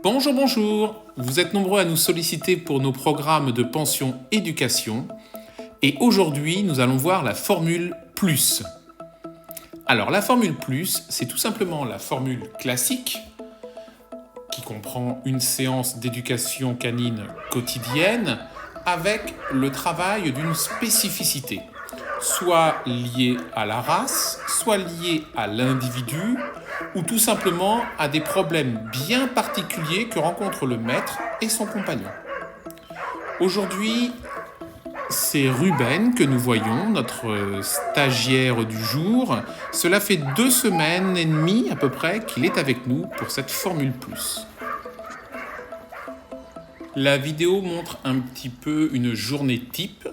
Bonjour, bonjour. Vous êtes nombreux à nous solliciter pour nos programmes de pension éducation. Et aujourd'hui, nous allons voir la formule plus. Alors, la formule plus, c'est tout simplement la formule classique qui comprend une séance d'éducation canine quotidienne avec le travail d'une spécificité, soit liée à la race, soit liée à l'individu, ou tout simplement à des problèmes bien particuliers que rencontrent le maître et son compagnon. Aujourd'hui, c'est Ruben que nous voyons, notre stagiaire du jour. Cela fait 2 semaines et demie à peu près qu'il est avec nous pour cette Formule Plus. La vidéo montre un petit peu une journée type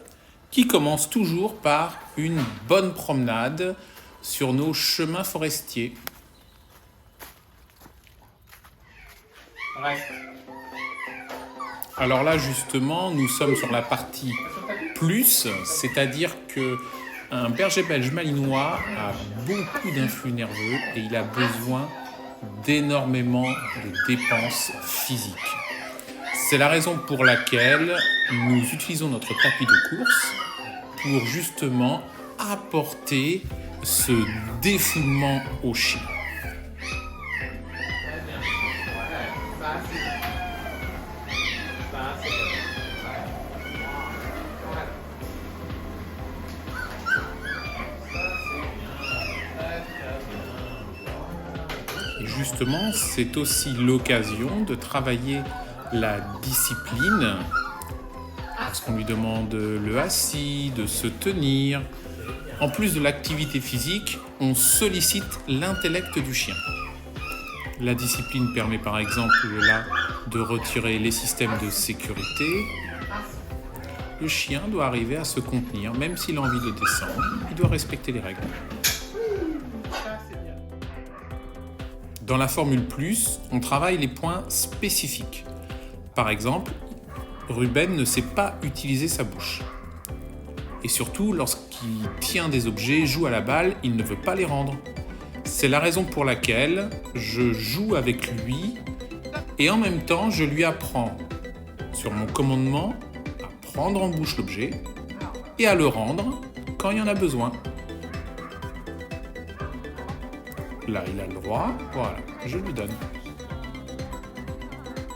qui commence toujours par une bonne promenade sur nos chemins forestiers. Alors là, justement, nous sommes sur la partie plus, c'est-à-dire qu'un berger belge malinois a beaucoup d'influx nerveux et il a besoin d'énormément de dépenses physiques. C'est la raison pour laquelle nous utilisons notre tapis de course pour justement apporter ce défoulement au chien. Et justement, c'est aussi l'occasion de travailler la discipline, parce qu'on lui demande le assis, de se tenir. En plus de l'activité physique, on sollicite l'intellect du chien. La discipline permet par exemple là de retirer les systèmes de sécurité. Le chien doit arriver à se contenir, même s'il a envie de descendre, il doit respecter les règles. Dans la formule plus, on travaille les points spécifiques. Par exemple, Ruben ne sait pas utiliser sa bouche. Et surtout, lorsqu'il tient des objets, joue à la balle, il ne veut pas les rendre. C'est la raison pour laquelle je joue avec lui et en même temps, je lui apprends sur mon commandement à prendre en bouche l'objet et à le rendre quand il y en a besoin. Là, il a le droit, voilà, je lui donne.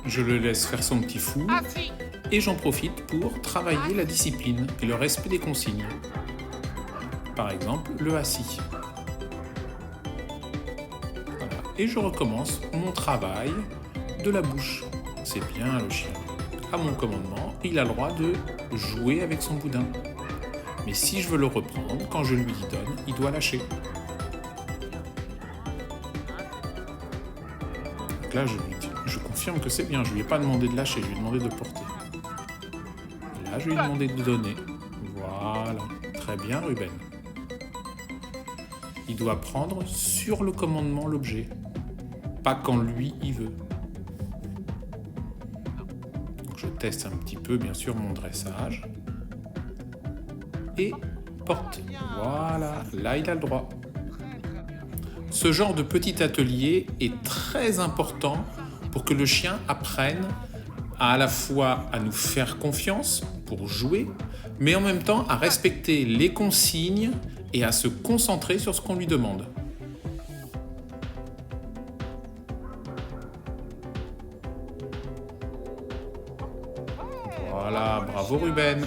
Je le laisse faire son petit fou et j'en profite pour travailler la discipline et le respect des consignes. Par exemple, le assis. Voilà. Et je recommence mon travail de la bouche. C'est bien le chien. À mon commandement, il a le droit de jouer avec son boudin. Mais si je veux le reprendre, quand je lui donne, il doit lâcher. Donc là, je confirme que c'est bien. Je ne lui ai pas demandé de lâcher, je lui ai demandé de porter. Et là, je lui ai demandé de donner. Voilà. Très bien, Ruben. Il doit prendre sur le commandement l'objet. Pas quand lui, il veut. Donc, je teste un petit peu, bien sûr, mon dressage. Et porte. Voilà. Là, il a le droit. Ce genre de petit atelier est très important pour que le chien apprenne à la fois à nous faire confiance pour jouer, mais en même temps à respecter les consignes et à se concentrer sur ce qu'on lui demande. Voilà, bravo Ruben.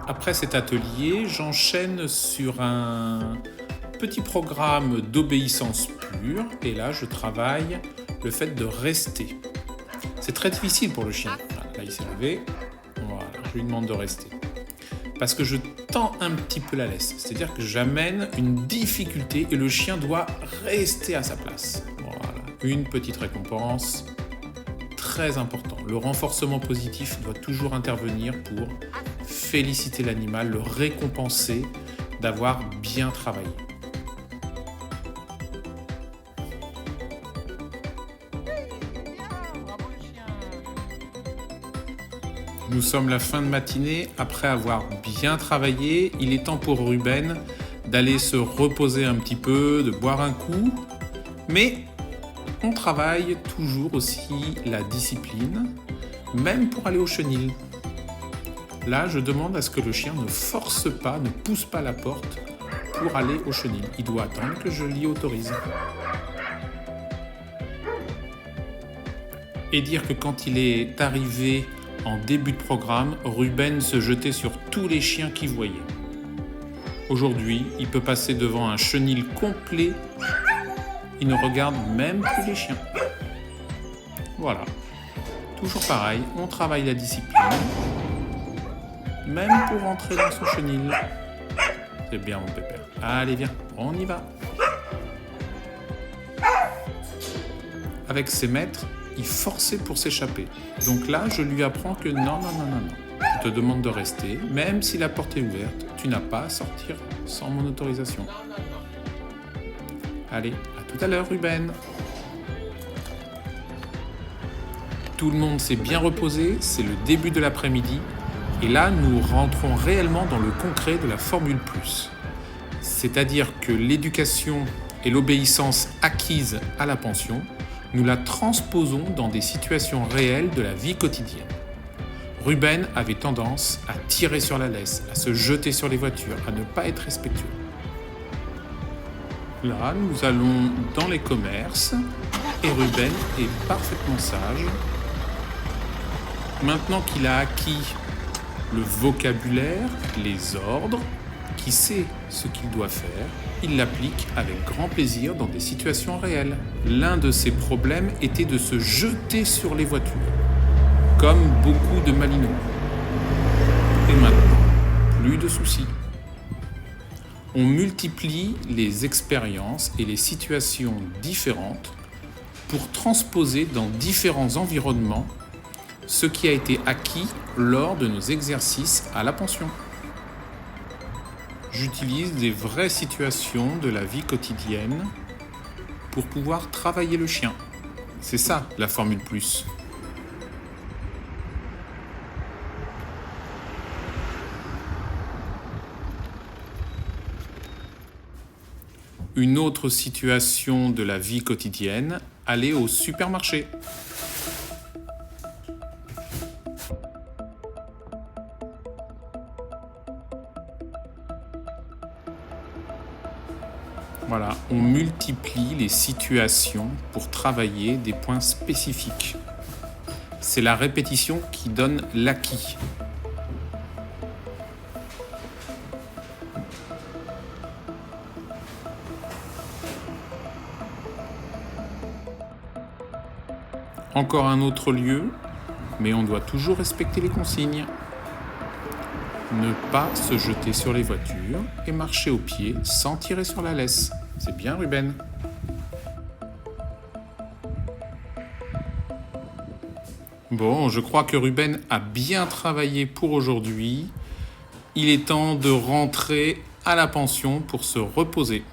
Après cet atelier, j'enchaîne sur un petit programme d'obéissance pure et là, je travaille le fait de rester. C'est très difficile pour le chien. Là, il s'est levé. Voilà, je lui demande de rester. Parce que je tends un petit peu la laisse. C'est-à-dire que j'amène une difficulté et le chien doit rester à sa place. Voilà, une petite récompense. Très important. Le renforcement positif doit toujours intervenir pour féliciter l'animal, le récompenser d'avoir bien travaillé. Nous sommes la fin de matinée. Après avoir bien travaillé, il est temps pour Ruben d'aller se reposer un petit peu, de boire un coup. Mais on travaille toujours aussi la discipline, même pour aller au chenil. Là, je demande à ce que le chien ne force pas, ne pousse pas la porte pour aller au chenil. Il doit attendre que je l'y autorise. Et dire que quand il est arrivé en début de programme, Ruben se jetait sur tous les chiens qu'il voyait. Aujourd'hui, il peut passer devant un chenil complet. Il ne regarde même plus les chiens. Voilà. Toujours pareil, on travaille la discipline. Même pour rentrer dans son chenil. C'est bien mon pépère. Allez, viens, on y va. Avec ses maîtres, il forçait pour s'échapper. Donc là, je lui apprends que non. Je te demande de rester, même si la porte est ouverte, tu n'as pas à sortir sans mon autorisation. Allez, à tout à l'heure, Ruben. Tout le monde s'est bien reposé, c'est le début de l'après-midi. Et là, nous rentrons réellement dans le concret de la Formule Plus. C'est-à-dire que l'éducation et l'obéissance acquises à la pension, nous la transposons dans des situations réelles de la vie quotidienne. Ruben avait tendance à tirer sur la laisse, à se jeter sur les voitures, à ne pas être respectueux. Là, nous allons dans les commerces et Ruben est parfaitement sage. Maintenant qu'il a acquis le vocabulaire, les ordres, qui sait ce qu'il doit faire, il l'applique avec grand plaisir dans des situations réelles. L'un de ses problèmes était de se jeter sur les voitures, comme beaucoup de Malinois. Et maintenant, plus de soucis. On multiplie les expériences et les situations différentes pour transposer dans différents environnements ce qui a été acquis lors de nos exercices à la pension. J'utilise des vraies situations de la vie quotidienne pour pouvoir travailler le chien. C'est ça la Formule Plus. Une autre situation de la vie quotidienne, aller au supermarché. Voilà, on multiplie les situations pour travailler des points spécifiques. C'est la répétition qui donne l'acquis. Encore un autre lieu, mais on doit toujours respecter les consignes. Ne pas se jeter sur les voitures et marcher au pied sans tirer sur la laisse. C'est bien, Ruben. Bon, je crois que Ruben a bien travaillé pour aujourd'hui. Il est temps de rentrer à la pension pour se reposer.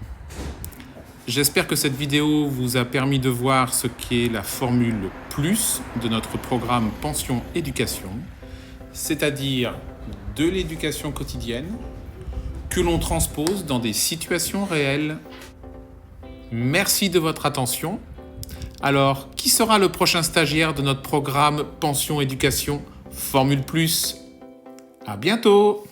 J'espère que cette vidéo vous a permis de voir ce qu'est la Formule Plus de notre programme Pension Éducation, c'est-à-dire de l'éducation quotidienne que l'on transpose dans des situations réelles. Merci de votre attention. Alors, qui sera le prochain stagiaire de notre programme Pension Éducation Formule Plus ? À bientôt !